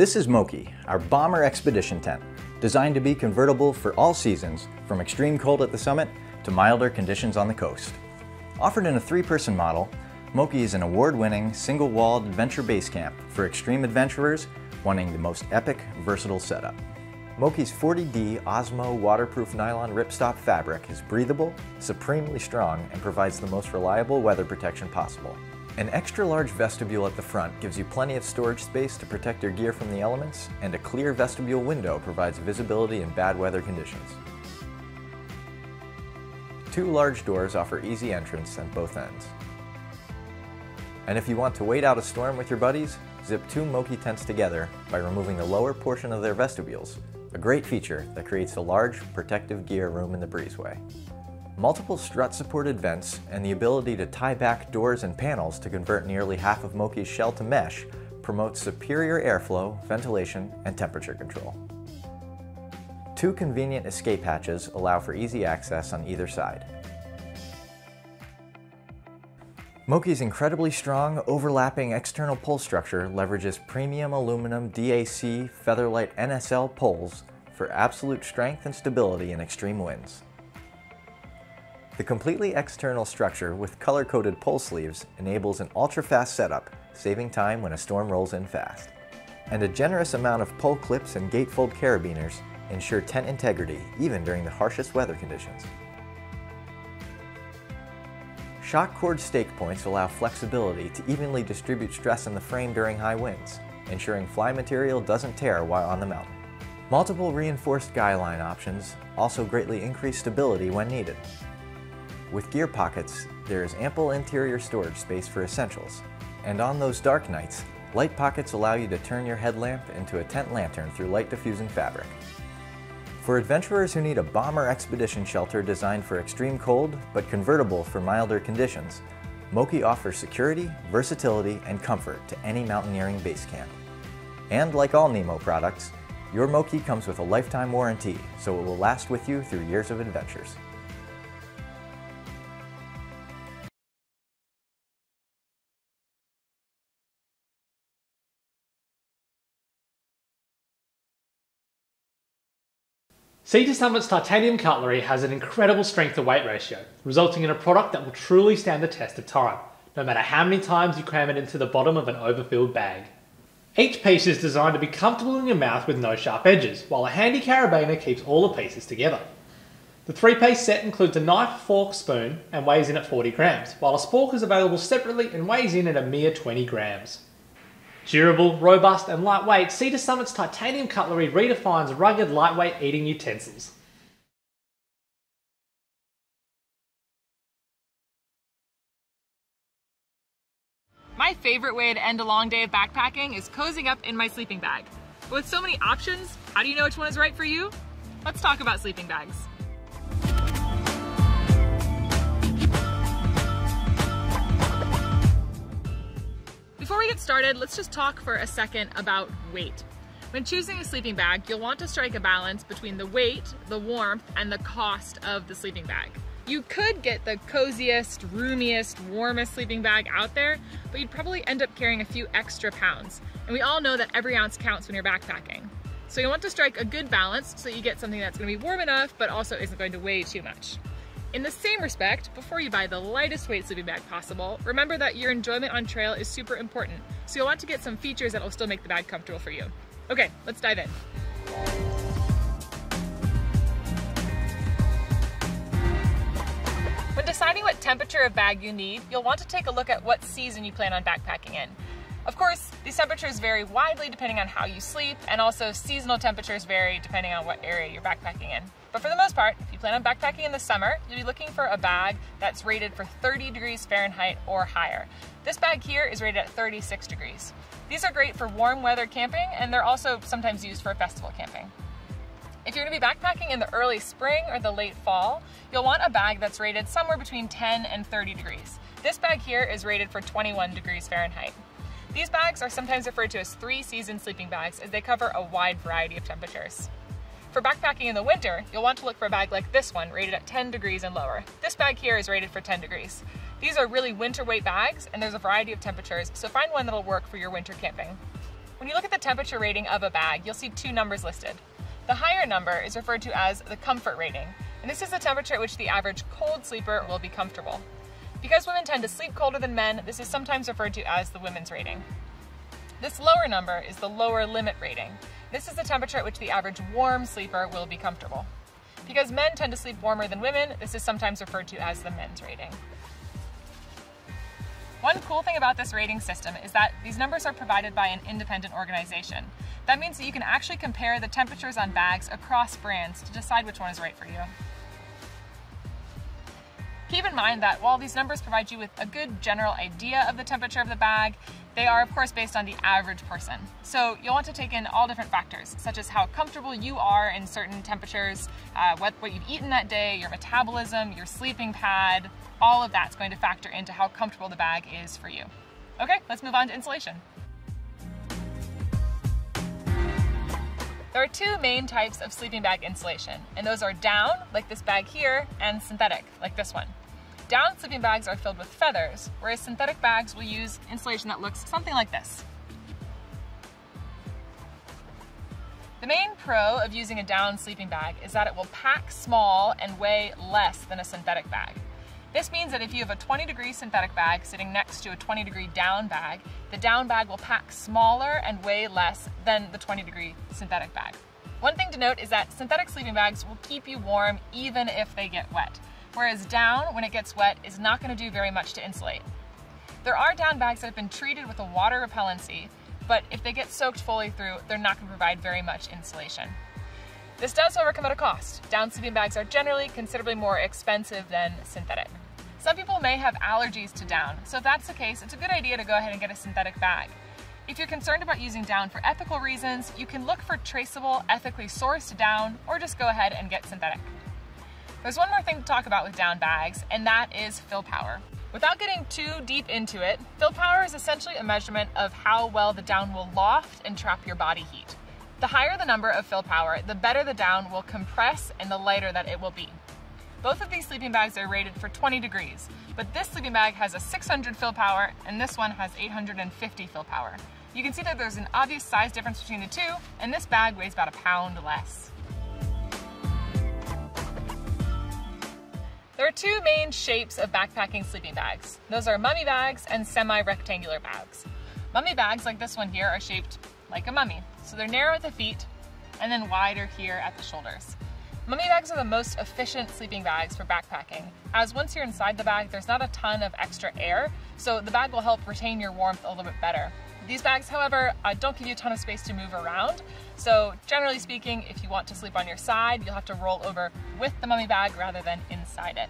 This is Moki, our bomber expedition tent, designed to be convertible for all seasons, from extreme cold at the summit to milder conditions on the coast. Offered in a 3-person model, Moki is an award-winning, single-walled adventure base camp for extreme adventurers wanting the most epic, versatile setup. Moki's 40D Osmo waterproof nylon ripstop fabric is breathable, supremely strong, and provides the most reliable weather protection possible. An extra-large vestibule at the front gives you plenty of storage space to protect your gear from the elements, and a clear vestibule window provides visibility in bad weather conditions. 2 large doors offer easy entrance at both ends. And if you want to wait out a storm with your buddies, zip 2 Moki tents together by removing the lower portion of their vestibules, a great feature that creates a large, protective gear room in the breezeway. Multiple strut-supported vents and the ability to tie back doors and panels to convert nearly half of Moki's shell to mesh promotes superior airflow, ventilation, and temperature control. 2 convenient escape hatches allow for easy access on either side. Moki's incredibly strong, overlapping external pole structure leverages premium aluminum DAC Featherlight NSL poles for absolute strength and stability in extreme winds. The completely external structure with color-coded pole sleeves enables an ultra-fast setup, saving time when a storm rolls in fast. And a generous amount of pole clips and gatefold carabiners ensure tent integrity even during the harshest weather conditions. Shock cord stake points allow flexibility to evenly distribute stress in the frame during high winds, ensuring fly material doesn't tear while on the mountain. Multiple reinforced guy line options also greatly increase stability when needed. With gear pockets, there is ample interior storage space for essentials, and on those dark nights, light pockets allow you to turn your headlamp into a tent lantern through light diffusing fabric. For adventurers who need a bomber expedition shelter designed for extreme cold but convertible for milder conditions, Moki offers security, versatility, and comfort to any mountaineering base camp. And like all Nemo products, your Moki comes with a lifetime warranty, so it will last with you through years of adventures. Sea to Summit's titanium cutlery has an incredible strength to weight ratio, resulting in a product that will truly stand the test of time, no matter how many times you cram it into the bottom of an overfilled bag. Each piece is designed to be comfortable in your mouth with no sharp edges, while a handy carabiner keeps all the pieces together. The 3-piece set includes a knife, fork, spoon, and weighs in at 40 grams, while a spork is available separately and weighs in at a mere 20 grams. Durable, robust, and lightweight, Sea to Summit's titanium cutlery redefines rugged, lightweight eating utensils. My favorite way to end a long day of backpacking is cozying up in my sleeping bag. But with so many options, how do you know which one is right for you? Let's talk about sleeping bags. Before we get started, let's just talk for a second about weight. When choosing a sleeping bag, you'll want to strike a balance between the weight, the warmth, and the cost of the sleeping bag. You could get the coziest, roomiest, warmest sleeping bag out there, but you'd probably end up carrying a few extra pounds. And we all know that every ounce counts when you're backpacking. So you want to strike a good balance so that you get something that's going to be warm enough, but also isn't going to weigh too much. In the same respect, before you buy the lightest weight sleeping bag possible, remember that your enjoyment on trail is super important, so you'll want to get some features that will still make the bag comfortable for you. Okay, let's dive in. When deciding what temperature of bag you need, you'll want to take a look at what season you plan on backpacking in. Of course, these temperatures vary widely depending on how you sleep, and also seasonal temperatures vary depending on what area you're backpacking in. But for the most part, if you plan on backpacking in the summer, you'll be looking for a bag that's rated for 30 degrees Fahrenheit or higher. This bag here is rated at 36 degrees. These are great for warm weather camping, and they're also sometimes used for festival camping. If you're going to be backpacking in the early spring or the late fall, you'll want a bag that's rated somewhere between 10 and 30 degrees. This bag here is rated for 21 degrees Fahrenheit. These bags are sometimes referred to as 3-season sleeping bags as they cover a wide variety of temperatures. For backpacking in the winter, you'll want to look for a bag like this one, rated at 10 degrees and lower. This bag here is rated for 10 degrees. These are really winter weight bags, and there's a variety of temperatures, so find one that'll work for your winter camping. When you look at the temperature rating of a bag, you'll see two numbers listed. The higher number is referred to as the comfort rating, and this is the temperature at which the average cold sleeper will be comfortable. Because women tend to sleep colder than men, this is sometimes referred to as the women's rating. This lower number is the lower limit rating. This is the temperature at which the average warm sleeper will be comfortable. Because men tend to sleep warmer than women, this is sometimes referred to as the men's rating. One cool thing about this rating system is that these numbers are provided by an independent organization. That means that you can actually compare the temperatures on bags across brands to decide which one is right for you. Keep in mind that while these numbers provide you with a good general idea of the temperature of the bag, they are of course based on the average person. So you'll want to take in all different factors, such as how comfortable you are in certain temperatures, what you've eaten that day, your metabolism, your sleeping pad. All of that's going to factor into how comfortable the bag is for you. Okay, let's move on to insulation. There are two main types of sleeping bag insulation, and those are down, like this bag here, and synthetic, like this one. Down sleeping bags are filled with feathers, whereas synthetic bags will use insulation that looks something like this. The main pro of using a down sleeping bag is that it will pack small and weigh less than a synthetic bag. This means that if you have a 20-degree synthetic bag sitting next to a 20-degree down bag, the down bag will pack smaller and weigh less than the 20-degree synthetic bag. One thing to note is that synthetic sleeping bags will keep you warm even if they get wet, whereas down, when it gets wet, is not going to do very much to insulate. There are down bags that have been treated with a water repellency, but if they get soaked fully through, they're not going to provide very much insulation. This does, however, come at a cost. Down sleeping bags are generally considerably more expensive than synthetic. Some people may have allergies to down, so if that's the case, it's a good idea to go ahead and get a synthetic bag. If you're concerned about using down for ethical reasons, you can look for traceable, ethically sourced down, or just go ahead and get synthetic. There's one more thing to talk about with down bags, and that is fill power. Without getting too deep into it, fill power is essentially a measurement of how well the down will loft and trap your body heat. The higher the number of fill power, the better the down will compress and the lighter that it will be. Both of these sleeping bags are rated for 20 degrees, but this sleeping bag has a 600 fill power and this one has 850 fill power. You can see that there's an obvious size difference between the two, and this bag weighs about a pound less. There are two main shapes of backpacking sleeping bags. Those are mummy bags and semi-rectangular bags. Mummy bags, like this one here, are shaped like a mummy. So they're narrow at the feet and then wider here at the shoulders. Mummy bags are the most efficient sleeping bags for backpacking, as once you're inside the bag, there's not a ton of extra air, so the bag will help retain your warmth a little bit better. These bags, however, don't give you a ton of space to move around, so generally speaking, if you want to sleep on your side, you'll have to roll over with the mummy bag rather than inside it.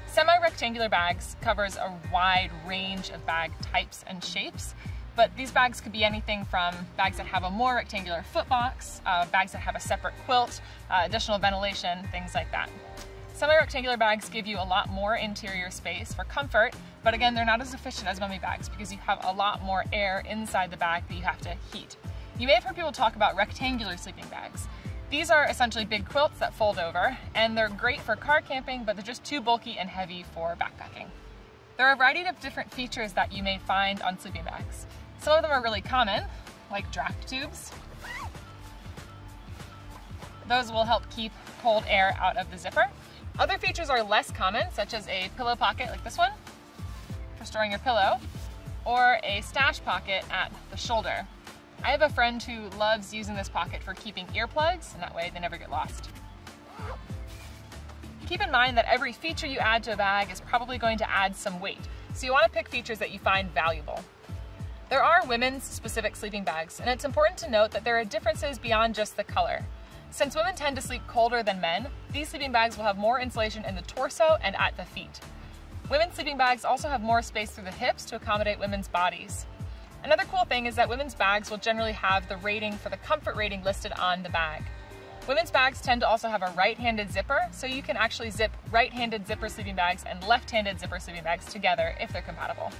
Semi-rectangular bags covers a wide range of bag types and shapes, but these bags could be anything from bags that have a more rectangular footbox, bags that have a separate quilt, additional ventilation, things like that. Semi-rectangular bags give you a lot more interior space for comfort, but again, they're not as efficient as mummy bags because you have a lot more air inside the bag that you have to heat. You may have heard people talk about rectangular sleeping bags. These are essentially big quilts that fold over, and they're great for car camping, but they're just too bulky and heavy for backpacking. There are a variety of different features that you may find on sleeping bags. Some of them are really common, like draft tubes. Those will help keep cold air out of the zipper. Other features are less common, such as a pillow pocket like this one for storing your pillow, or a stash pocket at the shoulder. I have a friend who loves using this pocket for keeping earplugs, and that way they never get lost. Keep in mind that every feature you add to a bag is probably going to add some weight, so you want to pick features that you find valuable. There are women's specific sleeping bags, and it's important to note that there are differences beyond just the color. Since women tend to sleep colder than men, these sleeping bags will have more insulation in the torso and at the feet. Women's sleeping bags also have more space through the hips to accommodate women's bodies. Another cool thing is that women's bags will generally have the rating for the comfort rating listed on the bag. Women's bags tend to also have a right-handed zipper, so you can actually zip right-handed zipper sleeping bags and left-handed zipper sleeping bags together if they're compatible.